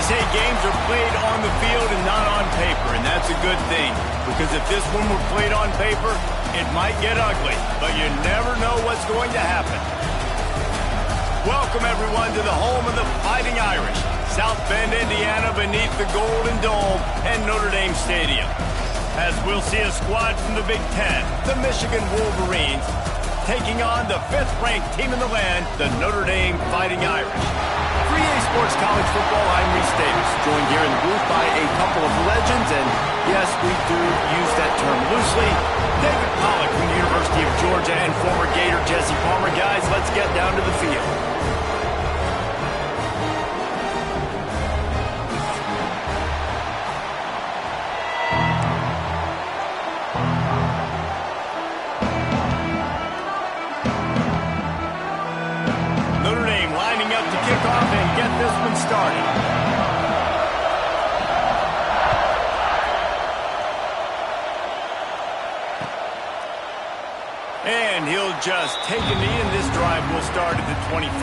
say games are played on the field and not on paper, and that's a good thing. Because if this one were played on paper, it might get ugly, but you never know what's going to happen. Welcome, everyone, to the home of the Fighting Irish, South Bend, Indiana, beneath the Golden Dome and Notre Dame Stadium. As we'll see a squad from the Big Ten, the Michigan Wolverines, taking on the 5th-ranked team in the land, the Notre Dame Fighting Irish. For EA Sports College Football, I'm Reese Davis, joined here in the booth by a couple of legends, and yes, we do use that term loosely. David Pollack from the University of Georgia and former Gator Jesse Palmer. Guys, let's get down to the field. Notre Dame lining up to kick off and get this one started. And he'll just take a knee, and this drive will start at the 25.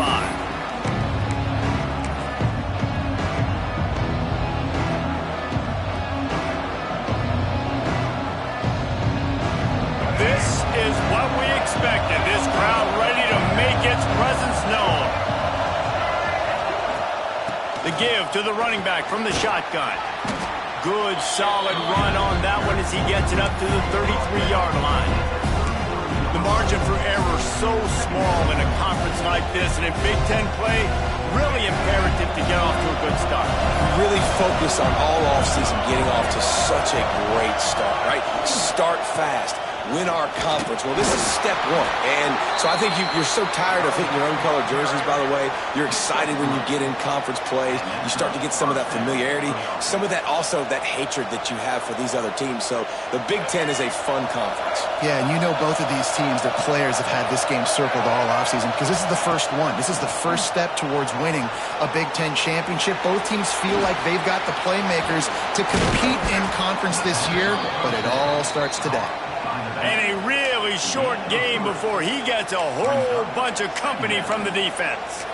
This is what we expected. This crowd ready to make its presence known. The give to the running back from the shotgun. Good, solid run on that one as he gets it up to the 33-yard line. The margin for error so small in a conference like this, and in Big Ten play, really imperative to get off to a good start. We really focus on all offseason getting off to such a great start, right? Start fast. Win our conference. Well, this is step one. And so I think you're so tired of hitting your own color jerseys, by the way. You're excited when you get in conference plays. You start to get some of that familiarity, some of that also that hatred that you have for these other teams. So the Big Ten is a fun conference. Yeah, and you know both of these teams, their players have had this game circled all offseason because this is the first one. This is the first step towards winning a Big Ten championship. Both teams feel like they've got the playmakers to compete in conference this year, but it all starts today. And a really short game before he gets a whole bunch of company from the defense.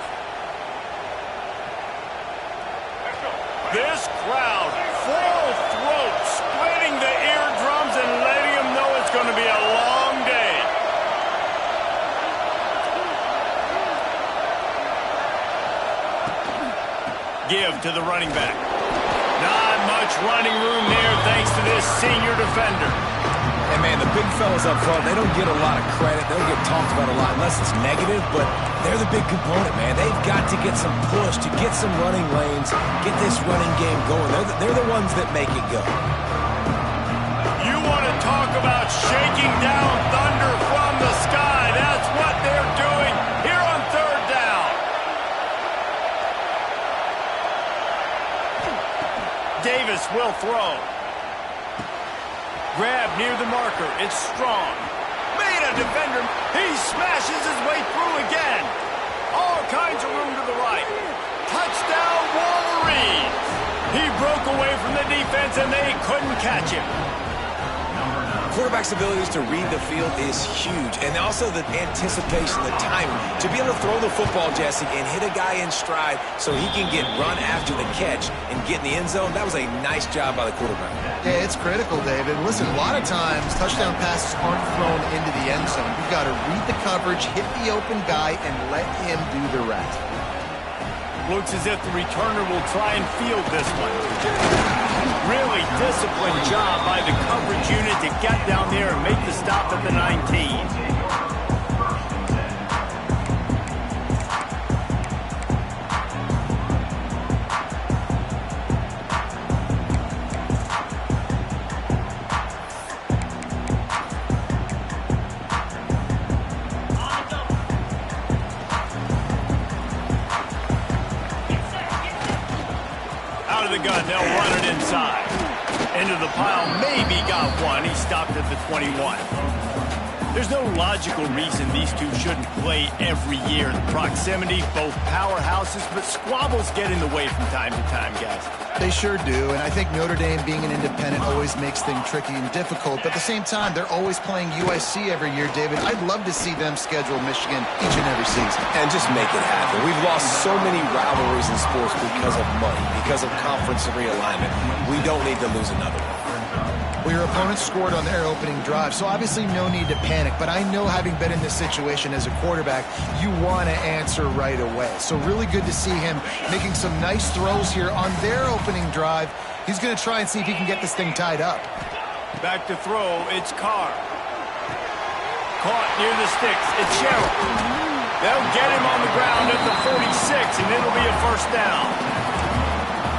This crowd, full throat, splitting the eardrums and letting them know it's going to be a long day. Give to the running back. Not much running room there thanks to this senior defender. And, man, the big fellas up front, they don't get a lot of credit. They don't get talked about a lot unless it's negative, but they're the big component, man. They've got to get some push, to get some running lanes, get this running game going. They're the ones that make it go. You want to talk about shaking down thunder from the sky. That's what they're doing here on 3rd down. Davis will throw. Grab near the marker. It's Strong. Made a defender. He smashes his way through again. All kinds of room to the right. Touchdown, Wolverines. He broke away from the defense, and they couldn't catch him. Quarterback's abilities to read the field is huge, and also the anticipation, the timing. To be able to throw the football, Jesse, and hit a guy in stride so he can get run after the catch and get in the end zone, that was a nice job by the quarterback. Yeah, it's critical, David. Listen, a lot of times touchdown passes aren't thrown into the end zone. You've got to read the coverage, hit the open guy, and let him do the rest. Looks as if the returner will try and field this one. Really disciplined job by the coverage unit to get down there and make the stop at the 19. Out of the gun, they'll run it inside. Into the pile, maybe got one. He stopped at the 21. There's no logical reason these two shouldn't play every year. The proximity, both powerhouses, but squabbles get in the way from time to time, guys. They sure do, and I think Notre Dame being an independent always makes things tricky and difficult, but at the same time, they're always playing USC every year, David. I'd love to see them schedule Michigan each and every season. And just make it happen. We've lost so many rivalries in sports because of money, because of conference realignment. We don't need to lose another one. Well, your opponent scored on their opening drive, so obviously no need to panic. But I know, having been in this situation as a quarterback, you want to answer right away. So really good to see him making some nice throws here on their opening drive. He's going to try and see if he can get this thing tied up. Back to throw, it's Carr. Caught near the sticks, it's Sherrill. They'll get him on the ground at the 46, and it'll be a first down.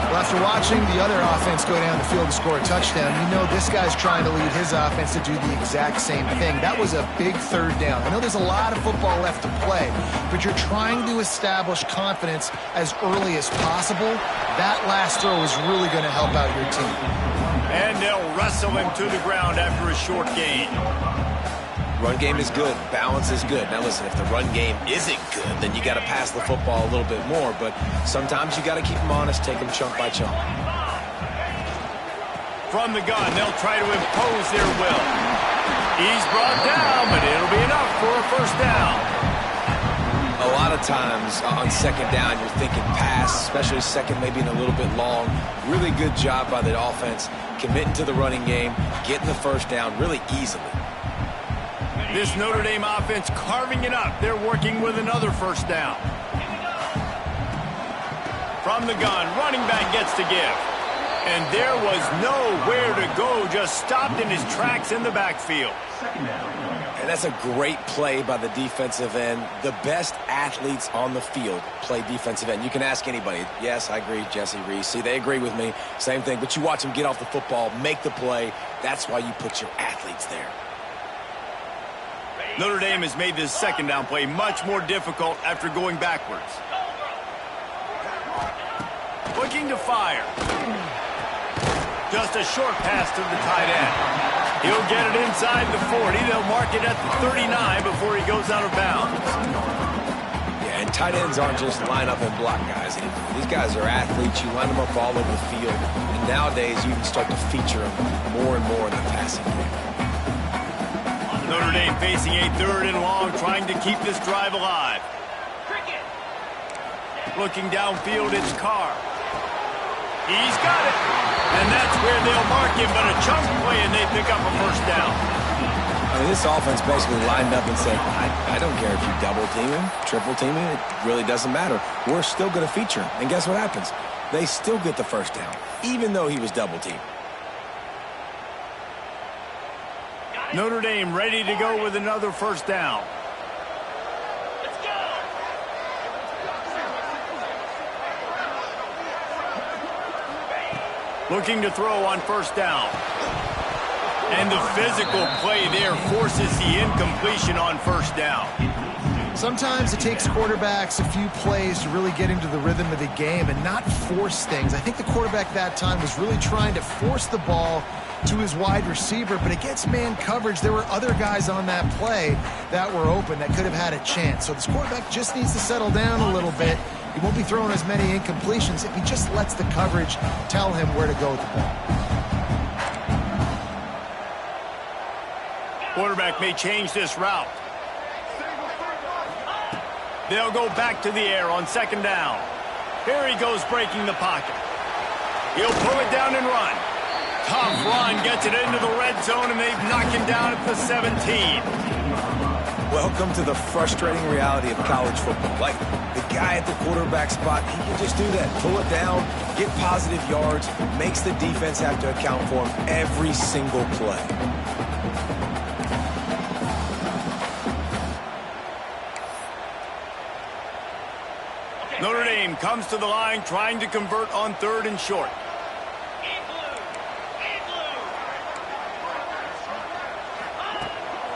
Well, after watching the other offense go down the field to score a touchdown, you know this guy's trying to lead his offense to do the exact same thing. That was a big third down. I know there's a lot of football left to play, but you're trying to establish confidence as early as possible. That last throw is really going to help out your team. And they'll wrestle him to the ground after a short gain. Run game is good. Balance is good. Now listen, if the run game isn't good, then you got to pass the football a little bit more. But sometimes you got to keep them honest, take them chunk by chunk. From the gun, they'll try to impose their will. He's brought down, but it'll be enough for a first down. A lot of times on second down, you're thinking pass, especially second, maybe in a little bit long. Really good job by the offense, committing to the running game, getting the first down really easily. This Notre Dame offense carving it up. They're working with another first down. From the gun, running back gets to give. And there was nowhere to go, just stopped in his tracks in the backfield. And that's a great play by the defensive end. The best athletes on the field play defensive end. You can ask anybody. Yes, I agree, Jesse Reese. See, they agree with me. Same thing. But you watch them get off the football, make the play. That's why you put your athletes there. Notre Dame has made this second down play much more difficult after going backwards. Looking to fire. Just a short pass to the tight end. He'll get it inside the 40. They'll mark it at the 39 before he goes out of bounds. Yeah, and tight ends aren't just line up and block guys anymore. These guys are athletes. You line them up all over the field. And nowadays, you can start to feature them more and more in the passing game. Notre Dame facing a third and long, trying to keep this drive alive. Looking downfield, it's Carr. He's got it. And that's where they'll mark him, but a chunk play, and they pick up a first down. I mean, this offense basically lined up and said, I don't care if you double team him, triple team him, it really doesn't matter. We're still going to feature him. And guess what happens? They still get the first down, even though he was double teamed. Notre Dame ready to go with another first down. Let's go. Looking to throw on first down. And the physical play there forces the incompletion on first down. Sometimes it takes quarterbacks a few plays to really get into the rhythm of the game and not force things. I think the quarterback that time was really trying to force the ball to his wide receiver, but against man coverage, there were other guys on that play that were open that could have had a chance. So this quarterback just needs to settle down a little bit. He won't be throwing as many incompletions if he just lets the coverage tell him where to go with the ball. Quarterback may change this route. They'll go back to the air on second down. Here he goes, breaking the pocket. He'll pull it down and run. Tough run, gets it into the red zone, and they've knocked him down at the 17. Welcome to the frustrating reality of college football. Like, the guy at the quarterback spot, he can just do that. Pull it down, get positive yards, makes the defense have to account for him every single play. Notre Dame comes to the line trying to convert on third and short.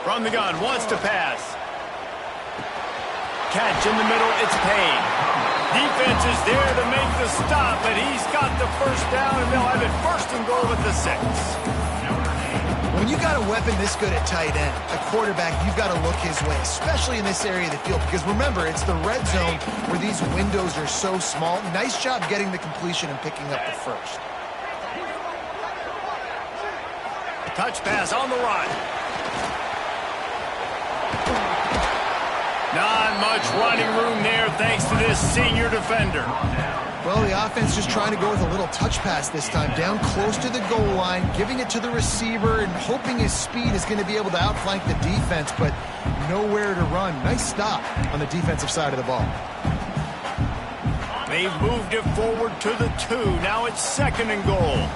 From the gun, wants to pass. Catch in the middle, it's Payne. Defense is there to make the stop, but he's got the first down, and they'll have it first and goal at the 6. When you got a weapon this good at tight end, a quarterback, you've got to look his way, especially in this area of the field. Because remember, it's the red zone where these windows are so small. Nice job getting the completion and picking up the first. Touch pass on the run. Not much running room there thanks to this senior defender. Well, the offense just trying to go with a little touch pass this time, down close to the goal line, giving it to the receiver and hoping his speed is going to be able to outflank the defense, but nowhere to run. Nice stop on the defensive side of the ball. They've moved it forward to the 2. Now it's 2nd and goal.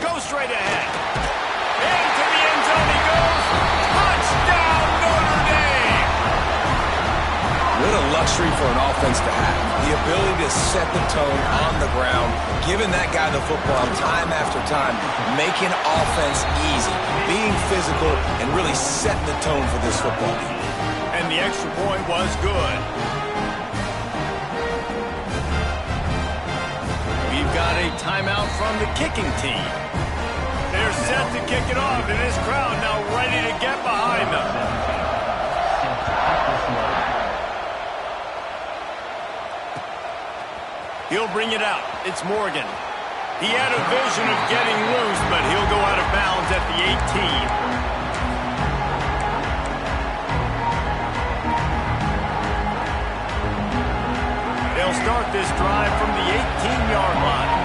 Go straight ahead. Into the end zone he goes. Touchdown, Notre Dame! What a luxury for an offense to have. The ability to set the tone on the ground, giving that guy the football time after time, making offense easy, being physical, and really setting the tone for this football game. And the extra point was good. We've got a timeout from the kicking team. They're set to kick it off, and this crowd now ready to get behind them. He'll bring it out. It's Morgan. He had a vision of getting loose, but he'll go out of bounds at the 18. They'll start this drive from the 18-yard line.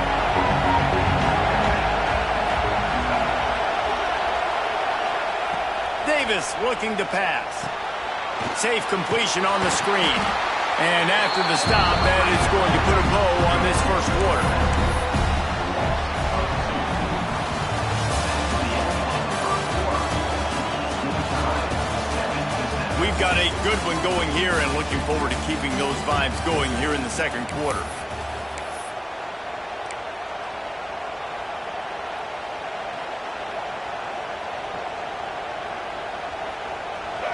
Davis looking to pass. Safe completion on the screen. And after the stop, that is going to put a bow on this first quarter. We've got a good one going here and looking forward to keeping those vibes going here in the second quarter.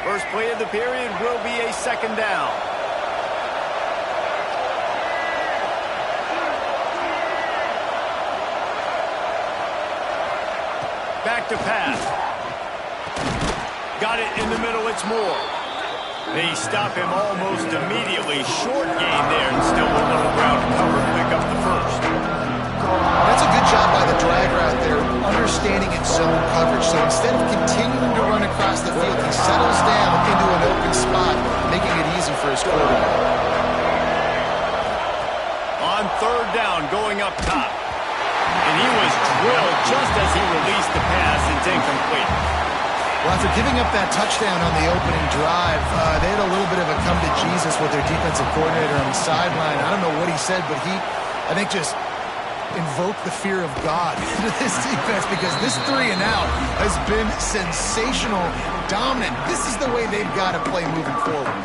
First play of the period will be a 2nd down. Back to pass. Got it in the middle, it's Moore. They stop him almost immediately. Short gain there and still a little ground cover to pick up the first. That's a good job by the drag route there, understanding its zone coverage. So instead of continuing to run across the field, he settles down into an open spot, making it easy for his quarterback. On 3rd down, going up top. And he was drilled just as he released the pass. It's incomplete. Well, after giving up that touchdown on the opening drive, they had a little bit of a come to Jesus with their defensive coordinator on the sideline. I don't know what he said, but he, I think, just invoked the fear of God into this defense because this 3 and out has been sensational, dominant. This is the way they've got to play moving forward.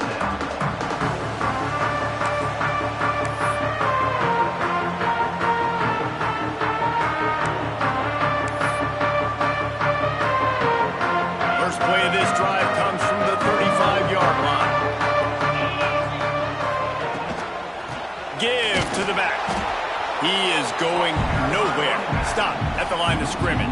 Going nowhere. Stop at the line of scrimmage.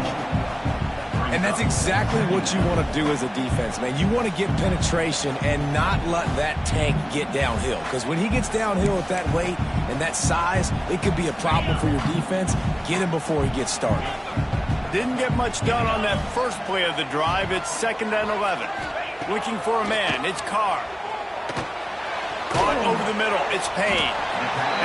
And that's exactly what you want to do as a defense, man. You want to get penetration and not let that tank get downhill. Because when he gets downhill with that weight and that size, it could be a problem for your defense. Get him before he gets started. Didn't get much done on that first play of the drive. It's 2nd and 11. Looking for a man. It's Carr. Caught over the middle. It's Payne.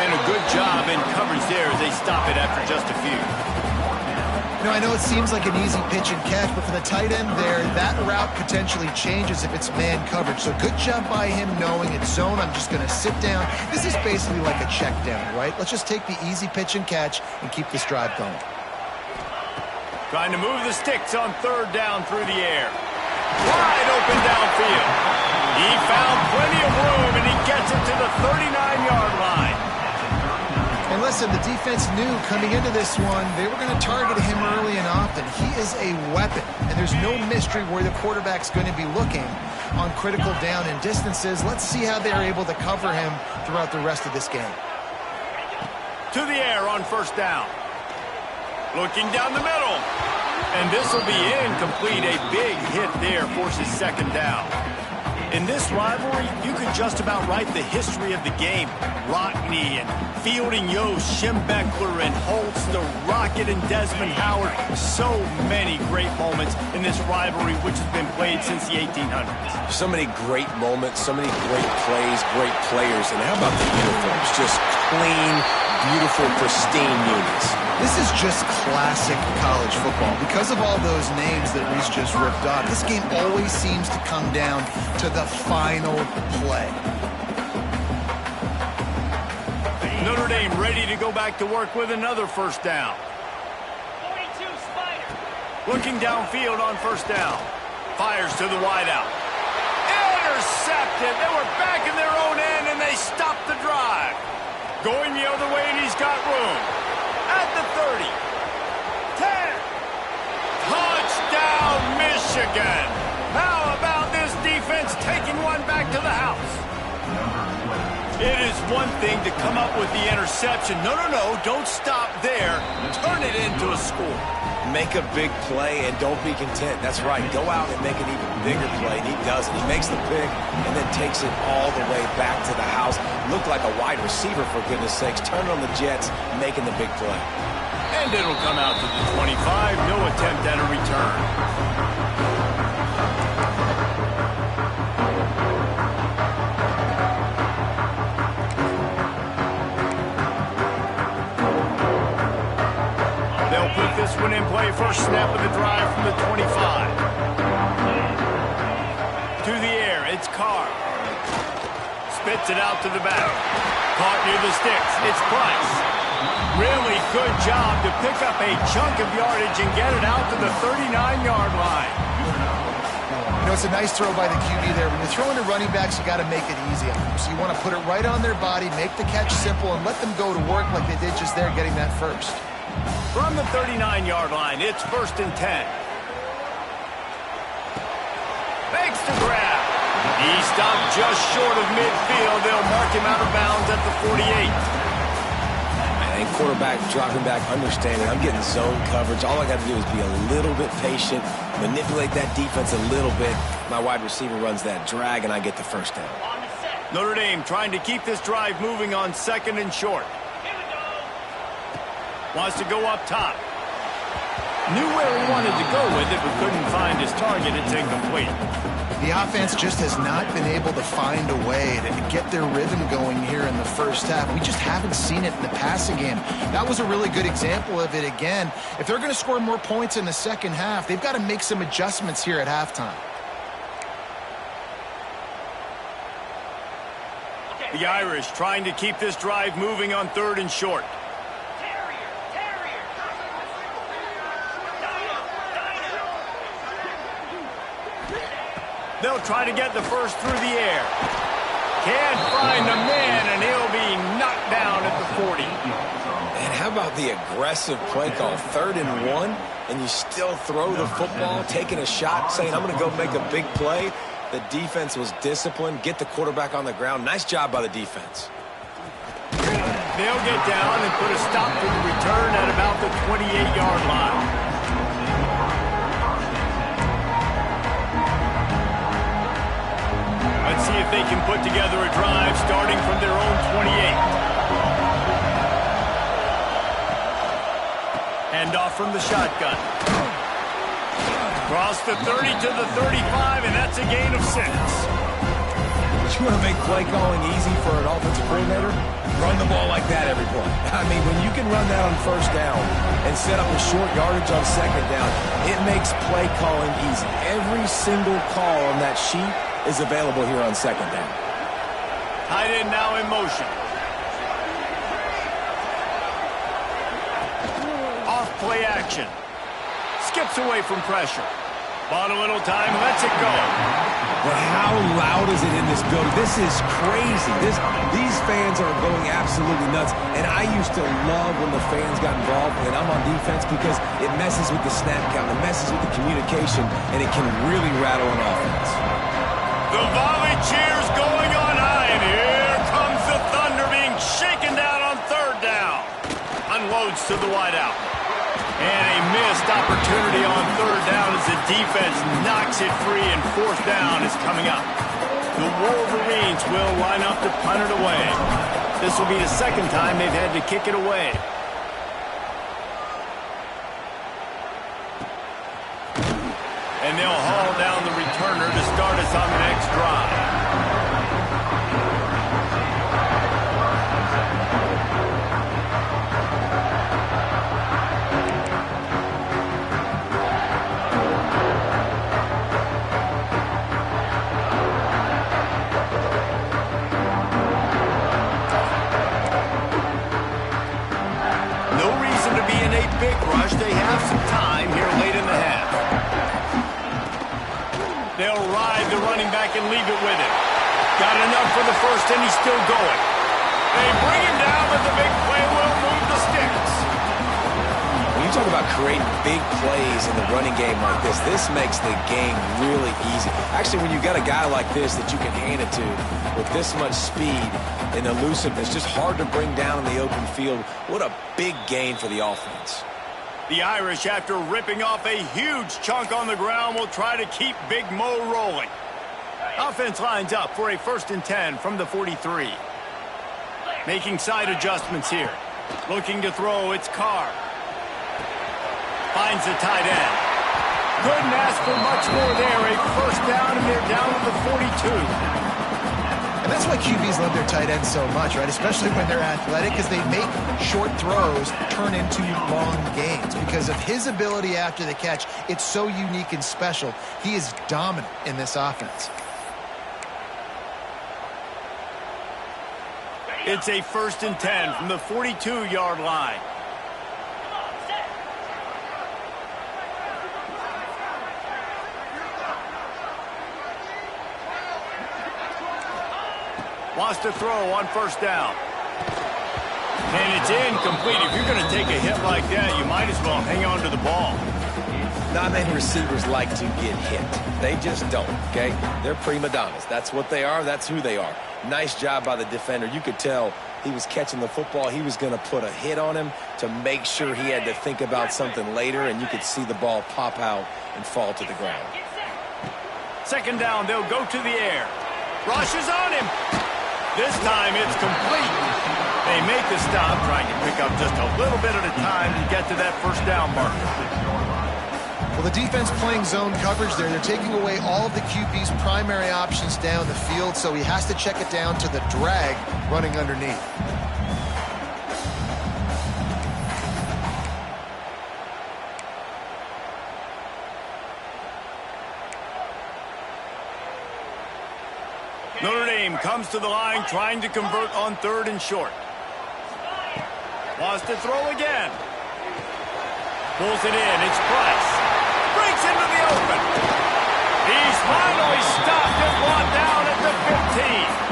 And a good job in coverage there as they stop it after just a few. You know, I know it seems like an easy pitch and catch, but for the tight end there, that route potentially changes if it's man coverage. So good job by him knowing it's zone. I'm just going to sit down. This is basically like a check down, right? Let's just take the easy pitch and catch and keep this drive going. Trying to move the sticks on 3rd down through the air. Wide open downfield. He found plenty of room, and he gets it to the 39-yard line. And listen, the defense knew coming into this one, they were going to target him early and often. He is a weapon, and there's no mystery where the quarterback's going to be looking on critical down and distances. Let's see how they're able to cover him throughout the rest of this game. To the air on 1st down. Looking down the middle. And this will be incomplete. A big hit there forces second down. In this rivalry, you could just about write the history of the game. Rockne and Fielding Yost, Schembechler and Holtz, the Rocket and Desmond Howard. So many great moments in this rivalry, which has been played since the 1800s. So many great moments, so many great plays, great players. And how about the uniforms? Just clean, beautiful, pristine units. This is just classic college football. Because of all those names that Reese just ripped off, this game always seems to come down to the final play. Notre Dame ready to go back to work with another first down. 42 Spider. Looking downfield on first down. Fires to the wideout. Intercepted. They were back in their own end, and they stopped the drive. Going the other way, and he's got room. At the 30. 10. Touchdown, Michigan. How about this defense taking one back to the house? It is one thing to come up with the interception. No, don't stop there. Turn it into a score. Make a big play and don't be content. That's right. Go out and make an even bigger play. And he does it. He makes the pick and then takes it all the way back to the house. Looked like a wide receiver, for goodness sakes. Turn on the Jets, making the big play. And it'll come out to the 25. No attempt at a return. They'll put this one in play. First snap of the drive from the 25. To the air, it's Carr. Spits it out to the back. Caught near the sticks. It's Price. Really good job to pick up a chunk of yardage and get it out to the 39-yard line. You know, it's a nice throw by the QB there. When you're throwing to running backs, you got to make it easy on them. So you want to put it right on their body, make the catch simple, and let them go to work like they did just there, getting that first. From the 39-yard line, it's 1st and 10. Makes the grab. He stopped just short of midfield. They'll mark him out of bounds at the 48. And quarterback dropping back, understanding I'm getting zone coverage. All I got to do is be a little bit patient, manipulate that defense a little bit. My wide receiver runs that drag, and I get the first down. On the set. Notre Dame trying to keep this drive moving on 2nd and short. Here we go. Wants to go up top. Knew where he wanted to go with it, but couldn't find his target. It's incomplete. The offense just has not been able to find a way to get their rhythm going here in the first half. We just haven't seen it in the passing game. That was a really good example of it again. If they're going to score more points in the second half, they've got to make some adjustments here at halftime. The Irish trying to keep this drive moving on 3rd and short. They'll try to get the first through the air. Can't find the man, and he'll be knocked down at the 40. And how about the aggressive play call? 3rd and 1, and you still throw the football, taking a shot, saying, I'm going to go make a big play. The defense was disciplined, get the quarterback on the ground. Nice job by the defense. They'll get down and put a stop to the return at about the 28-yard line. Let's see if they can put together a drive starting from their own 28. Hand off from the shotgun. Across the 30 to the 35, and that's a gain of 6. You want to make play calling easy for an offensive coordinator? Run the ball like that every play. I mean, when you can run that on first down and set up a short yardage on second down, it makes play calling easy. Every single call on that sheet is available here on second down. Tight end now in motion. Off play action. Skips away from pressure. Bought a little time, lets it go. But how loud is it in this building? This is crazy. These fans are going absolutely nuts. And I used to love when the fans got involved and I'm on defense because it messes with the snap count, it messes with the communication, and it can really rattle an offense. The volley cheers going on high, and here comes the Thunder being shaken down on 3rd down. Unloads to the wideout. And a missed opportunity on defense knocks it free, and fourth down is coming up. The Wolverines will line up to punt it away. This will be the second time they've had to kick it away. And they'll haul down the returner to start us on the next drive. Big rush. They have some time here late in the half. They'll ride the running back and leave it with him. Got enough for the first, and he's still going. They bring him down, but the big play will move the sticks. When you talk about creating big plays in the running game like this makes the game really easy. Actually, when you got a guy like this that you can hand it to with this much speed and elusiveness, just hard to bring down in the open field. What a big gain for the offense. The Irish, after ripping off a huge chunk on the ground, will try to keep Big Mo rolling. Offense lines up for a 1st and 10 from the 43. Making side adjustments here. Looking to throw, it's Carr. Finds the tight end. Couldn't ask for much more there. A 1st down, and they're down to the 42. And that's why QBs love their tight ends so much, right? Especially when they're athletic, because they make short throws turn into long gains. Because of his ability after the catch, it's so unique and special. He is dominant in this offense. It's a 1st and 10 from the 42-yard line. Wants to throw on 1st down. And it's incomplete. If you're going to take a hit like that, you might as well hang on to the ball. Not many receivers like to get hit. They just don't, okay? They're prima donnas. That's what they are. That's who they are. Nice job by the defender. You could tell he was catching the football. He was going to put a hit on him to make sure he had to think about something later, and you could see the ball pop out and fall to the ground. 2nd down, they'll go to the air. Rush is on him. This time it's complete. They make the stop, trying to pick up just a little bit at a time to get to that 1st down marker. Well, the defense playing zone coverage there. They're taking away all of the QB's primary options down the field, so he has to check it down to the drag running underneath. Notre Dame comes to the line trying to convert on 3rd and short. Wants to throw again. Pulls it in. It's Price. Breaks into the open. He's finally stopped and brought down at the 15.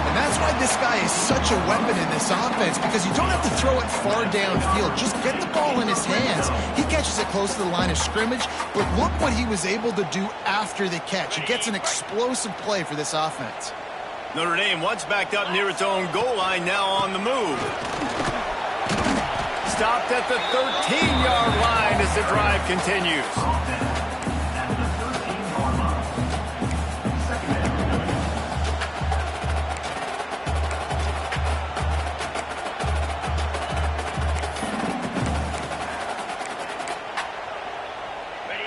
And that's why this guy is such a weapon in this offense, because you don't have to throw it far downfield. Just get the ball in his hands. He catches it close to the line of scrimmage, but look what he was able to do after the catch. He gets an explosive play for this offense. Notre Dame once backed up near its own goal line, now on the move. Stopped at the 13-yard line as the drive continues.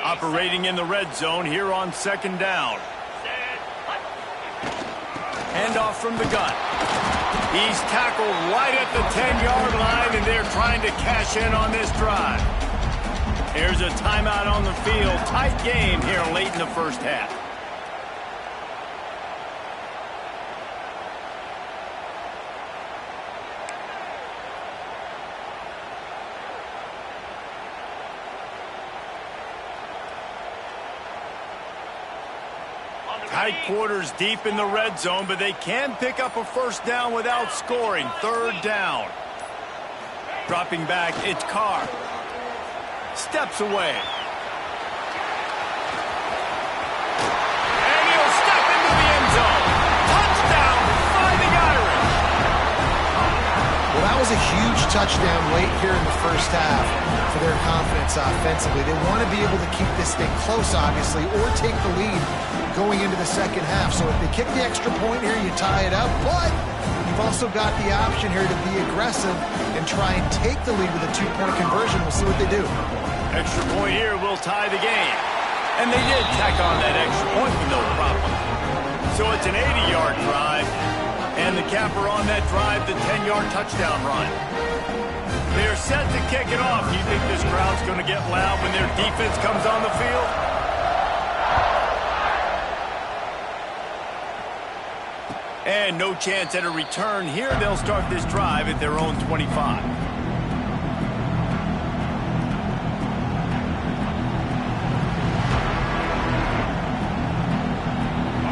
Operating in the red zone here on 2nd down. Handoff from the gun. He's tackled right at the 10-yard line, and they're trying to cash in on this drive. Here's a timeout on the field. Tight game here late in the 1st half. Tight quarters deep in the red zone, but they can pick up a 1st down without scoring. 3rd down. Dropping back, it's Carr. Steps away. And he'll step into the end zone. Touchdown, Fighting Irish. Well, that was a huge touchdown late here in the 1st half. for their confidence offensively. They want to be able to keep this thing close, obviously, or take the lead going into the second half. So if they kick the extra point here, you tie it up. But you've also got the option here to be aggressive and try and take the lead with a two-point conversion. We'll see what they do. Extra point here will tie the game. And they did tack on that extra point with no problem. So it's an 80-yard drive. And the capper on that drive, the 10-yard touchdown run. They're set to kick it off. Do you think this crowd's going to get loud when their defense comes on the field? And no chance at a return here. They'll start this drive at their own 25.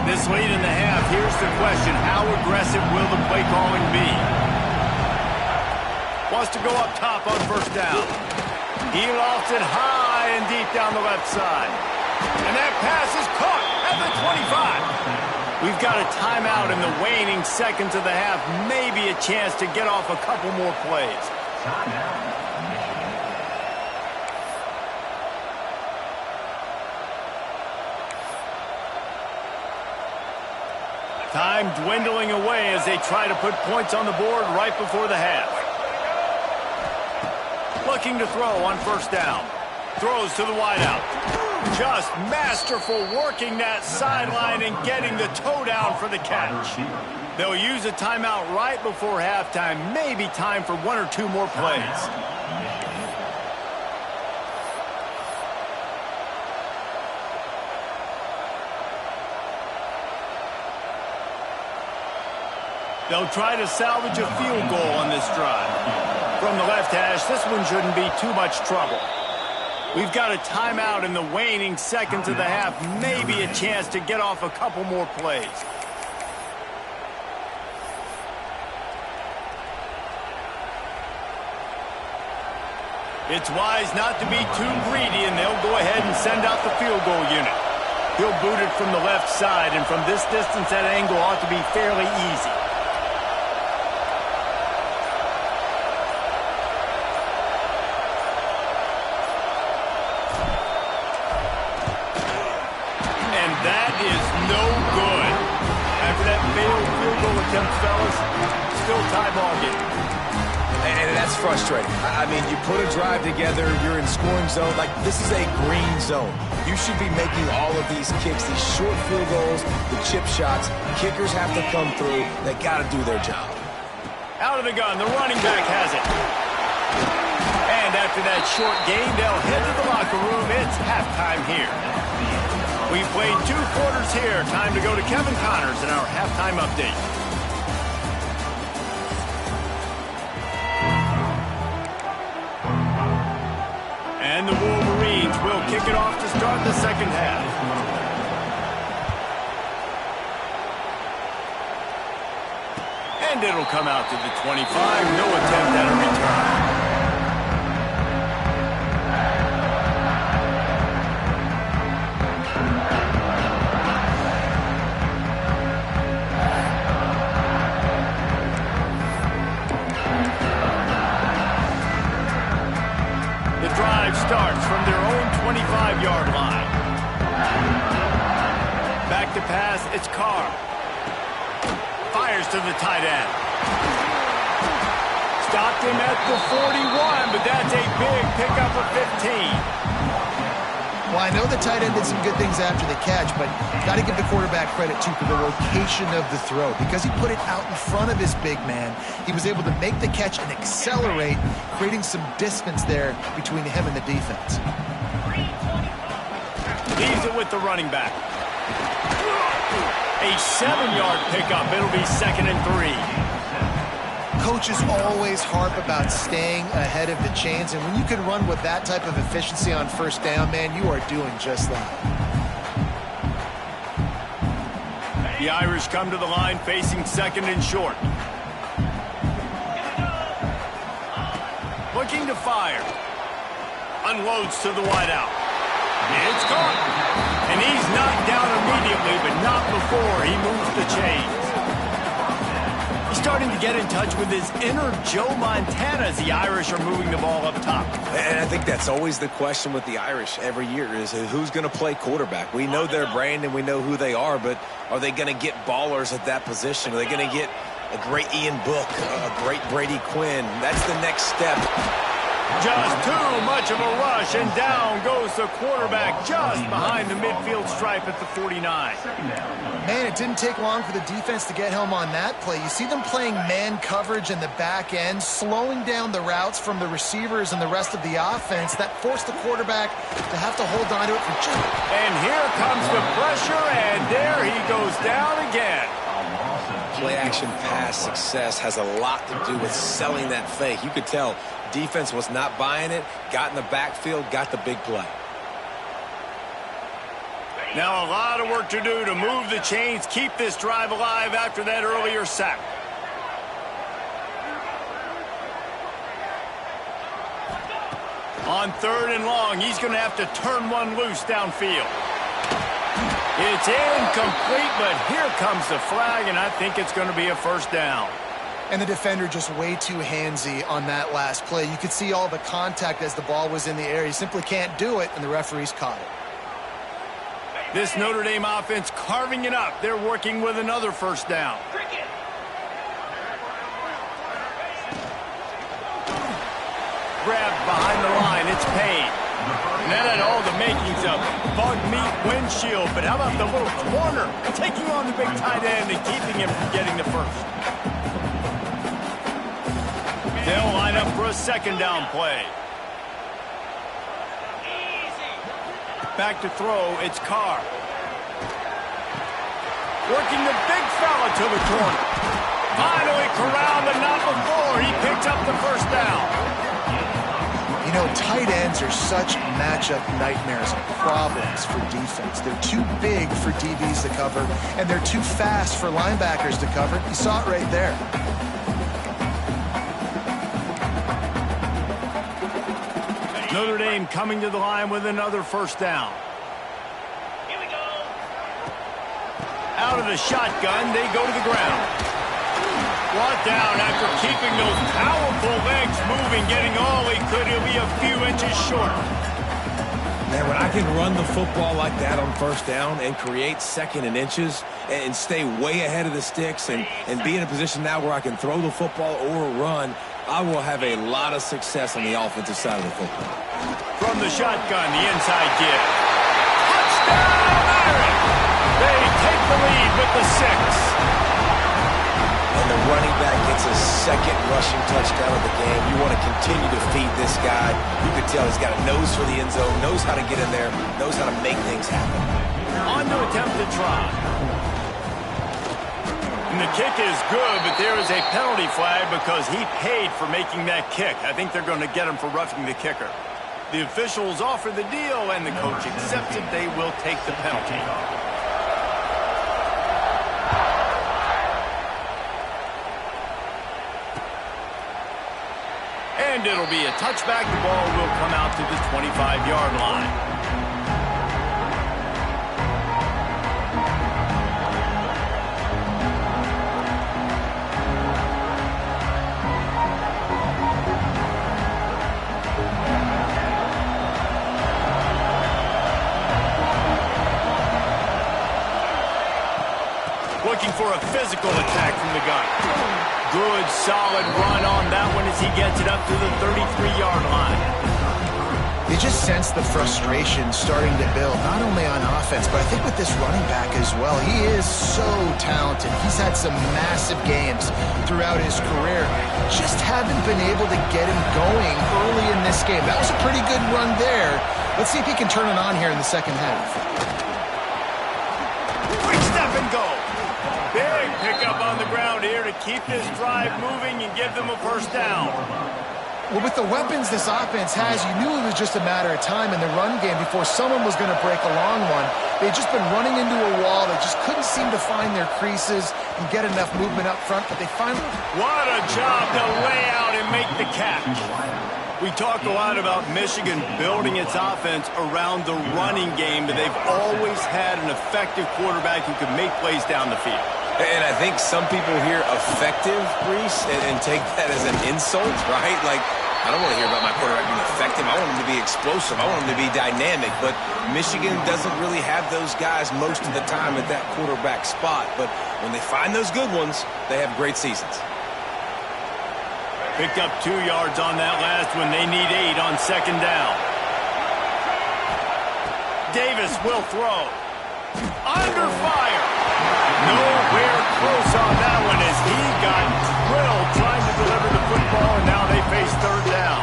This late in the half, here's the question. How aggressive will the play calling be? Wants to go up top on first down. He lofts it high and deep down the left side. And that pass is caught at the 25. We've got a timeout in the waning seconds of the half. Maybe a chance to get off a couple more plays. Time dwindling away as they try to put points on the board right before the half. Looking to throw on first down. Throws to the wideout. Just masterful working that sideline and getting the toe down for the catch. They'll use a timeout right before halftime. Maybe time for one or two more plays. They'll try to salvage a field goal on this drive. From the left hash, this one shouldn't be too much trouble. We've got a timeout in the waning seconds of the half. Maybe a chance to get off a couple more plays. It's wise not to be too greedy, and they'll go ahead and send out the field goal unit. He'll boot it from the left side, and from this distance, that angle ought to be fairly easy. Still tie ball game. And that's frustrating. I mean, you put a drive together, you're in scoring zone. Like, this is a green zone. You should be making all of these kicks, these short field goals, the chip shots. Kickers have to come through. They got to do their job. Out of the gun, the running back has it. And after that short gain, they'll head to the locker room. It's halftime here. We've played 2 quarters here. Time to go to Kevin Connors in our halftime update. And the Wolverines will kick it off to start the second half. And it'll come out to the 25. No attempt at a return. Starts from their own 25-yard line. Back to pass, it's Carr. Fires to the tight end. Stopped him at the 41, but that's a big pickup of 15. Well, I know the tight end did some good things after the catch, but got to give the quarterback credit, too, for the location of the throw. Because he put it out in front of his big man, he was able to make the catch and accelerate, creating some distance there between him and the defense. Leaves it with the running back. A 7-yard pickup. It'll be 2nd and 3. Coaches always harp about staying ahead of the chains, and when you can run with that type of efficiency on first down, man, you are doing just that. The Irish come to the line facing 2nd and short. Looking to fire. Unloads to the wideout. It's caught. And he's knocked down immediately, but not before he moves the chains. He starting to get in touch with his inner Joe Montana as the Irish are moving the ball up top. And I think that's always the question with the Irish every year is who's going to play quarterback. We know their brand and we know who they are, but are they going to get ballers at that position? Are they going to get a great Ian Book, a great Brady Quinn? That's the next step. Just too much of a rush, and down goes the quarterback just behind the midfield stripe at the 49. Man, it didn't take long for the defense to get home on that play. You see them playing man coverage in the back end, slowing down the routes from the receivers and the rest of the offense. That forced the quarterback to have to hold on to it for just... And here comes the pressure, and there he goes down again. Play-action pass success has a lot to do with selling that fake. You could tell defense was not buying it, got in the backfield, got the big play. Now a lot of work to do to move the chains, keep this drive alive after that earlier sack. On 3rd and long, he's going to have to turn one loose downfield. It's incomplete, but here comes the flag, and I think it's going to be a first down. And the defender just way too handsy on that last play. You could see all the contact as the ball was in the air. He simply can't do it, and the referees caught it. This Notre Dame offense carving it up. They're working with another first down. Grabbed behind the line. It's Payne. And that had all the makings of bug meat windshield. But how about the little corner taking on the big tight end and keeping him from getting the first? They'll line up for a second down play. Back to throw, it's Carr. Working the big fella to the corner. Finally corralled, but not before. He picks up the first down. You know, tight ends are such matchup nightmares and problems for defense. They're too big for DBs to cover, and they're too fast for linebackers to cover. You saw it right there. Notre Dame coming to the line with another first down. Here we go. Out of the shotgun, they go to the ground. Brought down after keeping those powerful legs moving, getting all he could. He'll be a few inches short. Man, when I can run the football like that on first down and create 2nd and inches and stay way ahead of the sticks and be in a position now where I can throw the football or run, I will have a lot of success on the offensive side of the football. From the shotgun, the inside give. Touchdown, Irish! They take the lead with the 6. And the running back gets a 2nd rushing touchdown of the game. You want to continue to feed this guy. You can tell he's got a nose for the end zone, knows how to get in there, knows how to make things happen. On to attempt to try. And the kick is good, but there is a penalty flag because he paid for making that kick. I think they're going to get him for roughing the kicker. The officials offer the deal, and the coach accepts it. They will take the penalty. And it'll be a touchback. The ball will come out to the 25-yard line. Looking for a physical attack from the gun. Good, solid run on that one as he gets it up to the 33-yard line. You just sense the frustration starting to build, not only on offense, but I think with this running back as well. He is so talented. He's had some massive games throughout his career. Just haven't been able to get him going early in this game. That was a pretty good run there. Let's see if he can turn it on here in the second half. Quick step and go. Big pickup on the ground here to keep this drive moving and give them a first down. Well, with the weapons this offense has, you knew it was just a matter of time in the run game before someone was going to break a long one. They'd just been running into a wall. They just couldn't seem to find their creases and get enough movement up front, but they finally... What a job to lay out and make the catch. We talk a lot about Michigan building its offense around the running game, but they've always had an effective quarterback who can make plays down the field. And I think some people hear effective, Reese, and take that as an insult, right? Like, I don't want to hear about my quarterback being effective. I want him to be explosive. I want him to be dynamic. But Michigan doesn't really have those guys most of the time at that quarterback spot. But when they find those good ones, they have great seasons. Picked up 2 yards on that last one. They need 8 on second down. Davis will throw. Under fire. Nowhere close on that one as he got drilled trying to deliver the football, and now they face third down.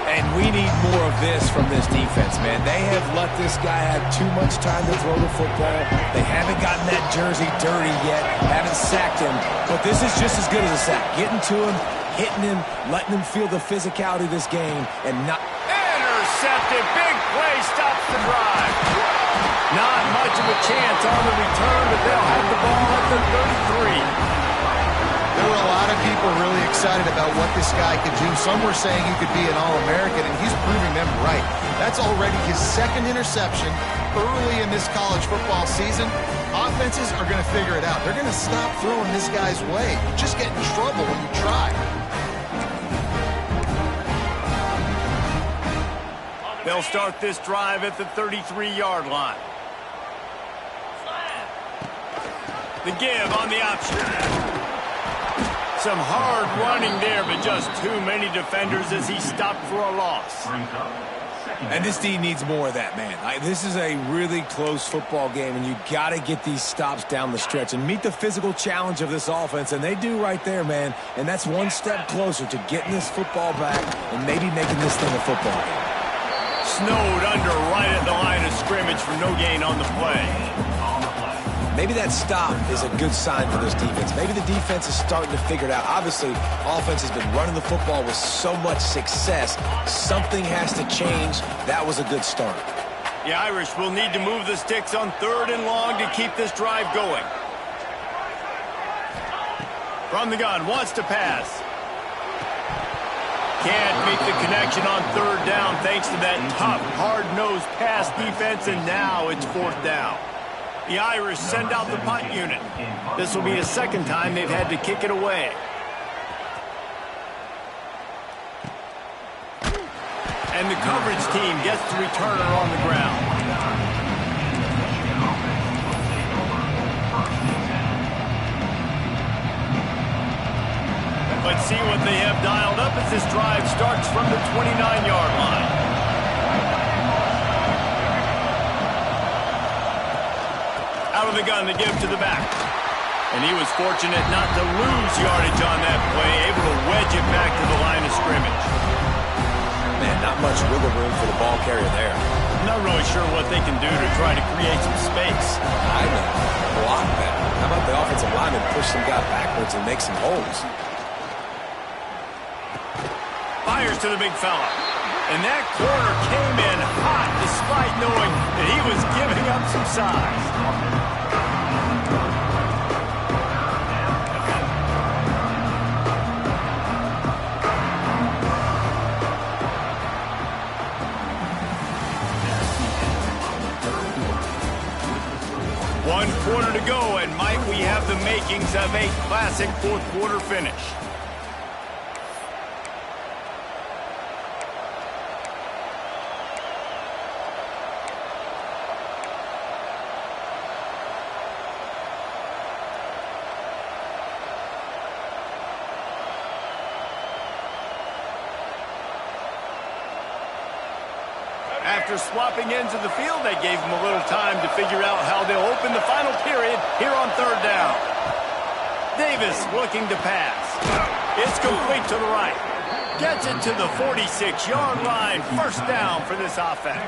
And we need more of this from this defense, man. They have let this guy have too much time to throw the football. They haven't gotten that jersey dirty yet, haven't sacked him. But this is just as good as a sack. Getting to him, hitting him, letting him feel the physicality of this game, and not... Intercepted. Big play stops the drive. Not much of a chance on the return, but they'll have the ball at the 33. There were a lot of people really excited about what this guy could do. Some were saying he could be an All-American, and he's proving them right. That's already his second interception early in this college football season. Offenses are going to figure it out. They're going to stop throwing this guy's way. You just get in trouble when you try. They'll start this drive at the 33-yard line. The give on the option. Some hard running there, but just too many defenders as he stopped for a loss. And this D needs more of that, man. This is a really close football game, and you got to get these stops down the stretch and meet the physical challenge of this offense, and they do right there, man. And that's one step closer to getting this football back and maybe making this thing a football game. Snowed under right at the line of scrimmage for no gain on the play. Maybe that stop is a good sign for this defense. Maybe the defense is starting to figure it out. Obviously, offense has been running the football with so much success. Something has to change. That was a good start. The Irish will need to move the sticks on 3rd and long to keep this drive going. From the gun, wants to pass. Can't make the connection on 3rd down thanks to that tough, hard-nosed pass defense, and now it's 4th down. The Irish send out the punt unit. This will be the second time they've had to kick it away. And the coverage team gets the returner on the ground. Let's see what they have dialed up as this drive starts from the 29-yard line. Out of the gun, the give to the back. And he was fortunate not to lose yardage on that play, able to wedge it back to the line of scrimmage. Man, not much wiggle room for the ball carrier there. I'm not really sure what they can do to try to create some space. I know. Block that. How about the offensive lineman push some guy backwards and make some holes? Fires to the big fella. And that corner came in hot despite knowing that he was giving up some size. One quarter to go, and might we have the makings of a classic fourth quarter finish. After swapping ends of the field, they gave them a little time to figure out how they'll open the final period here on 3rd down. Davis looking to pass. It's complete to the right. Gets it to the 46-yard line. First down for this offense.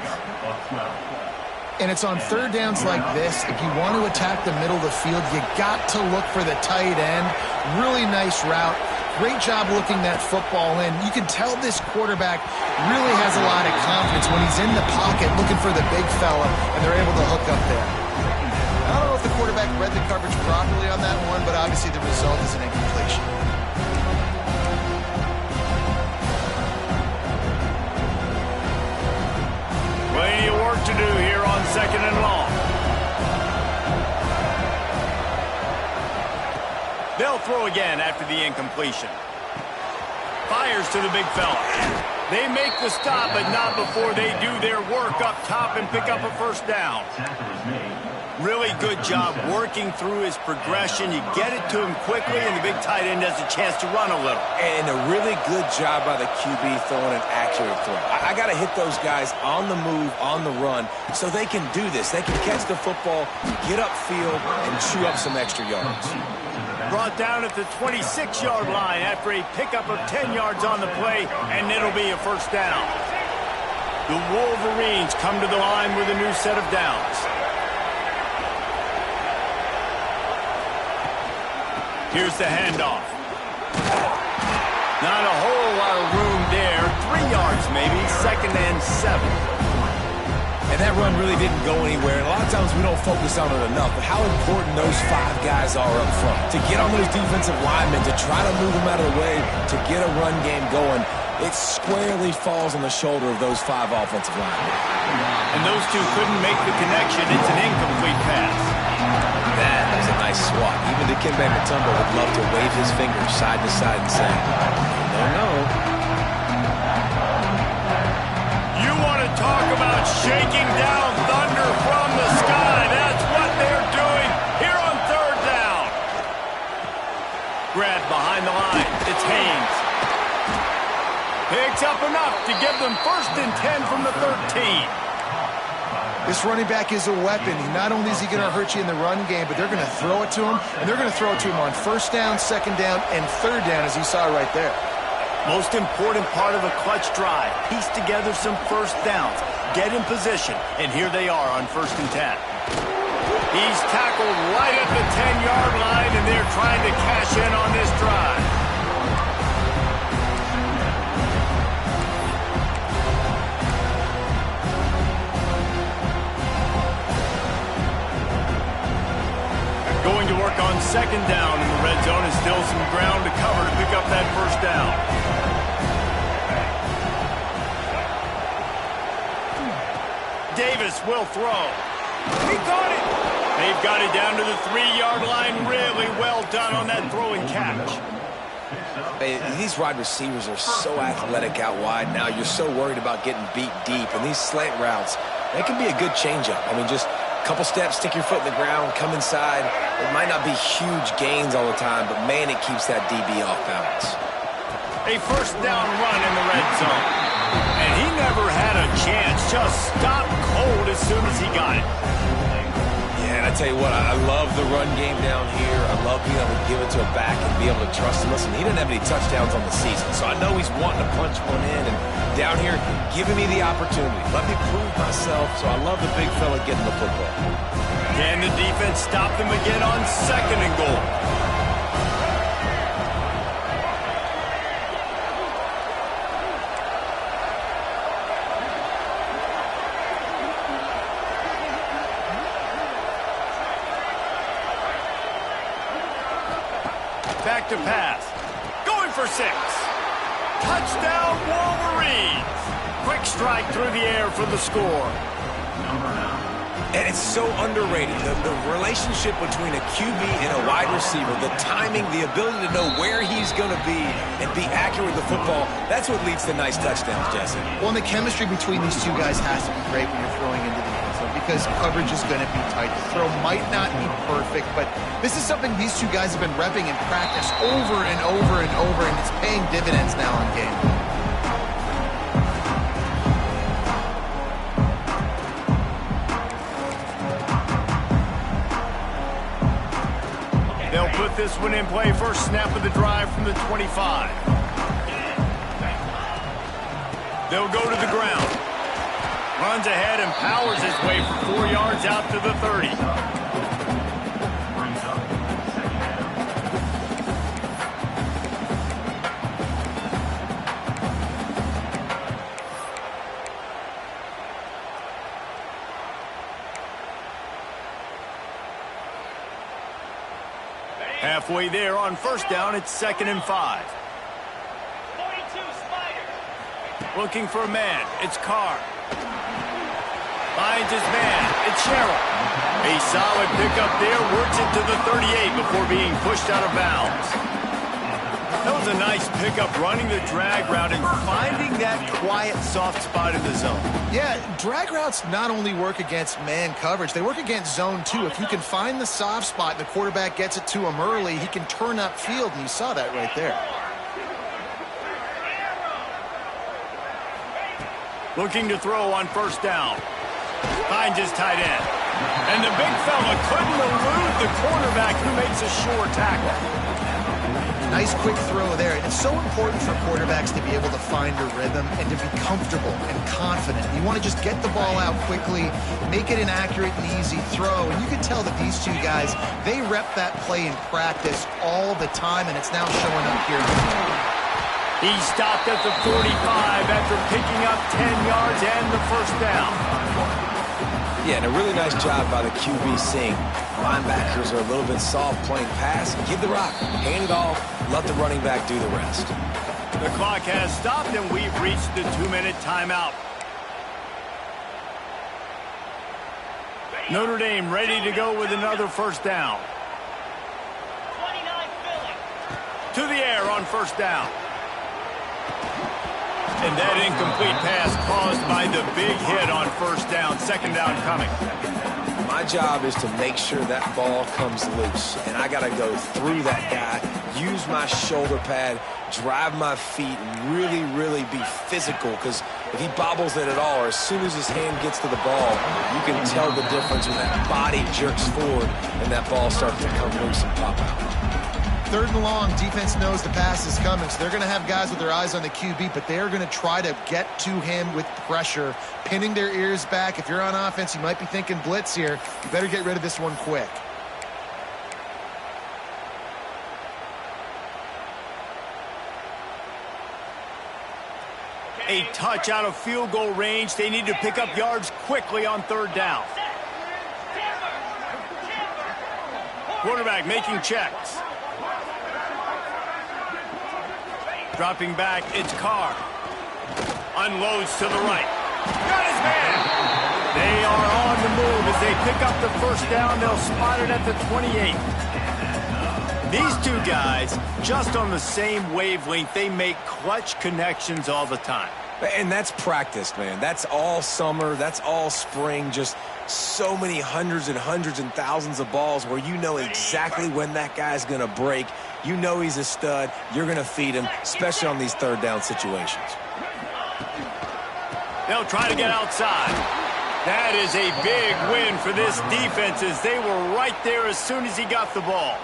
And it's on 3rd downs like this. If you want to attack the middle of the field, you got to look for the tight end. Really nice route. Great job looking that football in. You can tell this quarterback really has a lot of confidence when he's in the pocket looking for the big fella, and they're able to hook up there. I don't know if the quarterback read the coverage properly on that one, but obviously the result is an incompletion. Plenty of work to do here on 2nd and long. They'll throw again after the incompletion. Fires to the big fella. They make the stop, but not before they do their work up top and pick up a first down. Really good job working through his progression. You get it to him quickly, and the big tight end has a chance to run a little. And a really good job by the QB throwing an accurate throw. I got to hit those guys on the move, on the run, so they can do this. They can catch the football, get upfield, and chew up some extra yards. Brought down at the 26-yard line after a pickup of 10 yards on the play, and it'll be a first down. The Wolverines come to the line with a new set of downs. Here's the handoff. Not a whole lot of room there. 3 yards maybe, 2nd and 7. And that run really didn't go anywhere. And a lot of times we don't focus on it enough, but how important those 5 guys are up front. To get on those defensive linemen, to try to move them out of the way, to get a run game going, it squarely falls on the shoulder of those 5 offensive linemen. And those two couldn't make the connection. It's an incomplete pass. That was a nice swat. Even Dikembe Mutombo would love to wave his fingers side to side and say, no. You want to talk about shaking down thunder from the sky. That's what they're doing here on 3rd down. Grab behind the line. It's Haynes. Picks up enough to give them 1st and 10 from the 13. This running back is a weapon. Not only is he going to hurt you in the run game, but they're going to throw it to him, and they're going to throw it to him on 1st down, 2nd down, and 3rd down, as you saw right there. Most important part of a clutch drive. Piece together some first downs. Get in position, and here they are on 1st and 10. He's tackled right at the 10-yard line, and they're trying to cash in on this drive. Going to work on 2nd down in the red zone, and still some ground to cover to pick up that first down. Davis will throw. He got it. They've got it down to the 3-yard line. Really well done on that throw and catch. Hey, these wide receivers are so athletic out wide now. You're so worried about getting beat deep. And these slant routes, they can be a good changeup. I mean, just couple steps, stick your foot in the ground, come inside. It might not be huge gains all the time, but man, it keeps that DB off balance. A first down run in the red zone. And he never had a chance. Just stopped cold as soon as he got it. Yeah, and I tell you what, I love the run game down here. I love being able to give it to a back and be able to trust him. Listen, he didn't have any touchdowns on the season, so I know he's wanting to punch one in. And down here, giving me the opportunity. Let me prove myself, so I love the big fella getting the football. Can the defense stop them again on 2nd and goal? Back to pass. Going for 6. Touchdown, Wolverines. Quick strike through the air for the score. And it's so underrated. The relationship between a QB and a wide receiver, the timing, the ability to know where he's going to be and be accurate with the football, that's what leads to nice touchdowns, Jesse. Well, and the chemistry between these two guys has to be great when you're throwing into the end zone because coverage is going to be tight. The throw might not be perfect, but this is something these two guys have been repping in practice over and over and over, and it's paying dividends now in game. They'll put this one in play. First snap of the drive from the 25. They'll go to the ground. Runs ahead and powers his way for 4 yards out to the 30. Halfway there on first down, it's 2nd and 5. 42, Spider. Looking for a man. It's Carr. Finds his man. It's Sherrill. A solid pickup there. Works it to the 38 before being pushed out of bounds. That was a nice pickup, running the drag route and finding that quiet, soft spot in the zone. Yeah, drag routes not only work against man coverage, they work against zone too. If you can find the soft spot and the quarterback gets it to him early, he can turn upfield, and you saw that right there. Looking to throw on first down. Finds his tight end. And the big fella couldn't elude the quarterback, who makes a sure tackle. Nice quick throw there. It's so important for quarterbacks to be able to find a rhythm and to be comfortable and confident. You want to just get the ball out quickly, make it an accurate and easy throw. And you can tell that these two guys, they rep that play in practice all the time, and it's now showing up here. He stopped at the 45 after picking up 10 yards and the first down. Yeah, and a really nice job by the QB seeing linebackers are a little bit soft playing pass. Give the rock, hand it off, let the running back do the rest. The clock has stopped, and we've reached the 2-minute timeout. Notre Dame ready to go with another first down. 29 Philly. To the air on first down. And that incomplete pass caused by the big hit on first down. Second down coming. My job is to make sure that ball comes loose, and I got to go through that guy, use my shoulder pad, drive my feet, and really, really be physical, because if he bobbles it at all, or as soon as his hand gets to the ball, you can tell the difference when that body jerks forward and that ball starts to come loose and pop out. Third and long, defense knows the pass is coming, so they're going to have guys with their eyes on the QB, but they're going to try to get to him with pressure, pinning their ears back. If you're on offense, you might be thinking blitz here. You better get rid of this one quick. A touch out of field goal range. They need to pick up yards quickly on third down. Quarterback making checks. Dropping back, it's Carr. Unloads to the right. Got his man! They are on the move as they pick up the first down. They'll spot it at the 28. These two guys, just on the same wavelength, they make clutch connections all the time. And that's practice, man. That's all summer. That's all spring. Just so many hundreds and hundreds and thousands of balls where you know exactly when that guy's going to break. You know he's a stud. You're going to feed him, especially on these third down situations. They'll try to get outside. That is a big win for this defense, as they were right there as soon as he got the ball.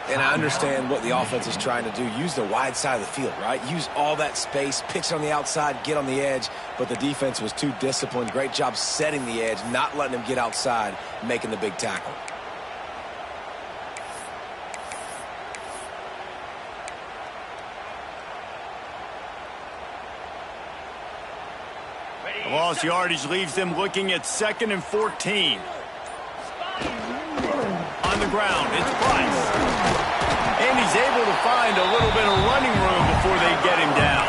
And I understand what the offense is trying to do. Use the wide side of the field, right? Use all that space, pitch on the outside, get on the edge. But the defense was too disciplined. Great job setting the edge, not letting him get outside, making the big tackle. The lost yardage leaves them looking at 2nd and 14. On the ground, it's Price. And he's able to find a little bit of running room before they get him down.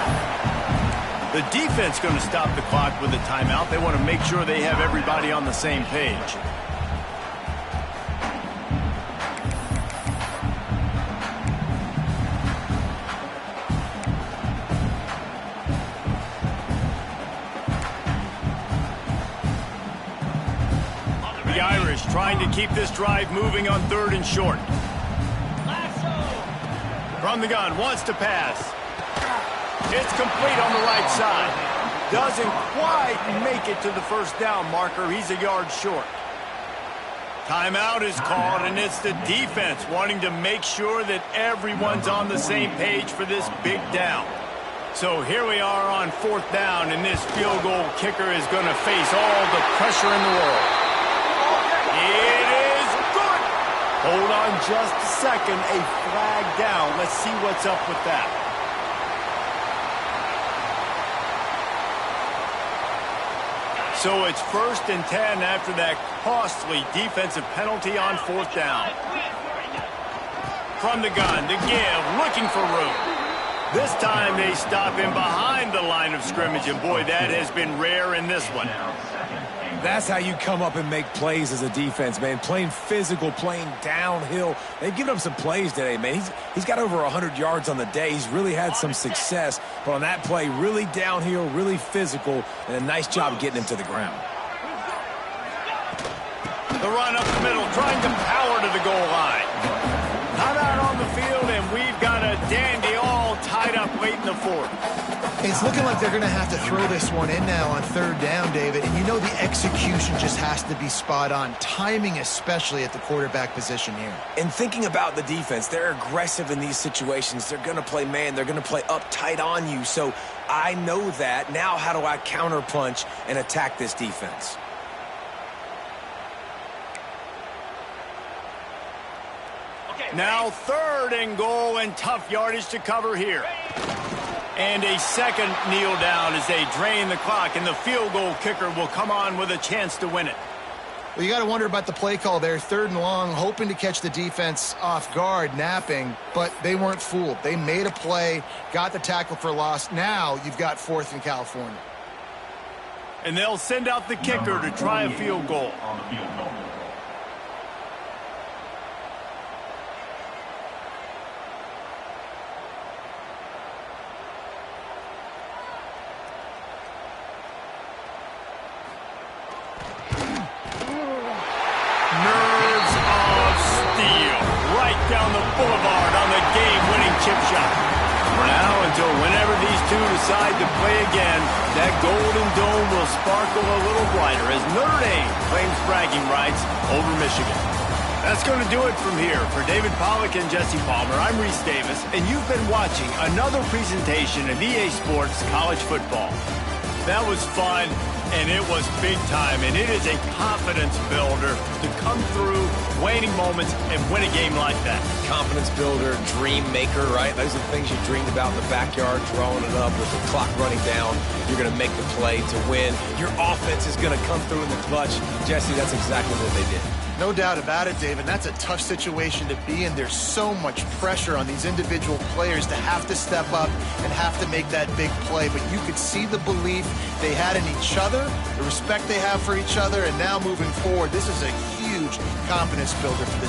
The defense going to stop the clock with a timeout. They want to make sure they have everybody on the same page. The Irish trying to keep this drive moving on 3rd and short. From the gun, wants to pass. It's complete on the right side. Doesn't quite make it to the first down marker. He's a yard short. Timeout is called, and it's the defense wanting to make sure that everyone's on the same page for this big down. So here we are on 4th down, and this field goal kicker is going to face all the pressure in the world. It is good. Hold on just a second. A flag down. Let's see what's up with that. So it's 1st and 10 after that costly defensive penalty on 4th down. From the gun, to give, looking for room. This time they stop him behind the line of scrimmage, and boy, that has been rare in this one. That's how you come up and make plays as a defense, man. Playing physical, playing downhill. They've given up some plays today, man. He's got over 100 yards on the day. He's really had some success. But on that play, really downhill, really physical, and a nice job getting him to the ground. The run up the middle, trying to power to the goal line. Not out on the field, and we've got a dandy all tied up late in the fourth. It's looking like they're going to have to throw this one in now on third down, David. And you know the execution just has to be spot on. Timing especially at the quarterback position here. And thinking about the defense, they're aggressive in these situations. They're going to play man. They're going to play up tight on you. So I know that. Now how do I counterpunch and attack this defense? Now third and goal and tough yardage to cover here. And a second kneel down as they drain the clock, and the field goal kicker will come on with a chance to win it. Well, you got to wonder about the play call there. Third and long, hoping to catch the defense off guard, napping, but they weren't fooled. They made a play, got the tackle for loss. Now you've got fourth in California. And they'll send out the kicker to try a field goal. Nerves of steel, right down the boulevard on the game-winning chip shot. Now until whenever these two decide to play again, that Golden Dome will sparkle a little brighter as Notre Dame claims bragging rights over Michigan. That's going to do it from here. For David Pollack and Jesse Palmer, I'm Reese Davis, and you've been watching another presentation of EA Sports College Football. That was fun, and it was big time, and it is a confidence builder to come through waning moments and win a game like that. Confidence builder, dream maker, right? Those are the things you dreamed about in the backyard, drawing it up with the clock running down. You're going to make the play to win. Your offense is going to come through in the clutch. Jesse, that's exactly what they did. No doubt about it, David. That's a tough situation to be in. There's so much pressure on these individual players to have to step up and have to make that big play. But you could see the belief they had in each other, the respect they have for each other, and now moving forward, this is a huge confidence builder for this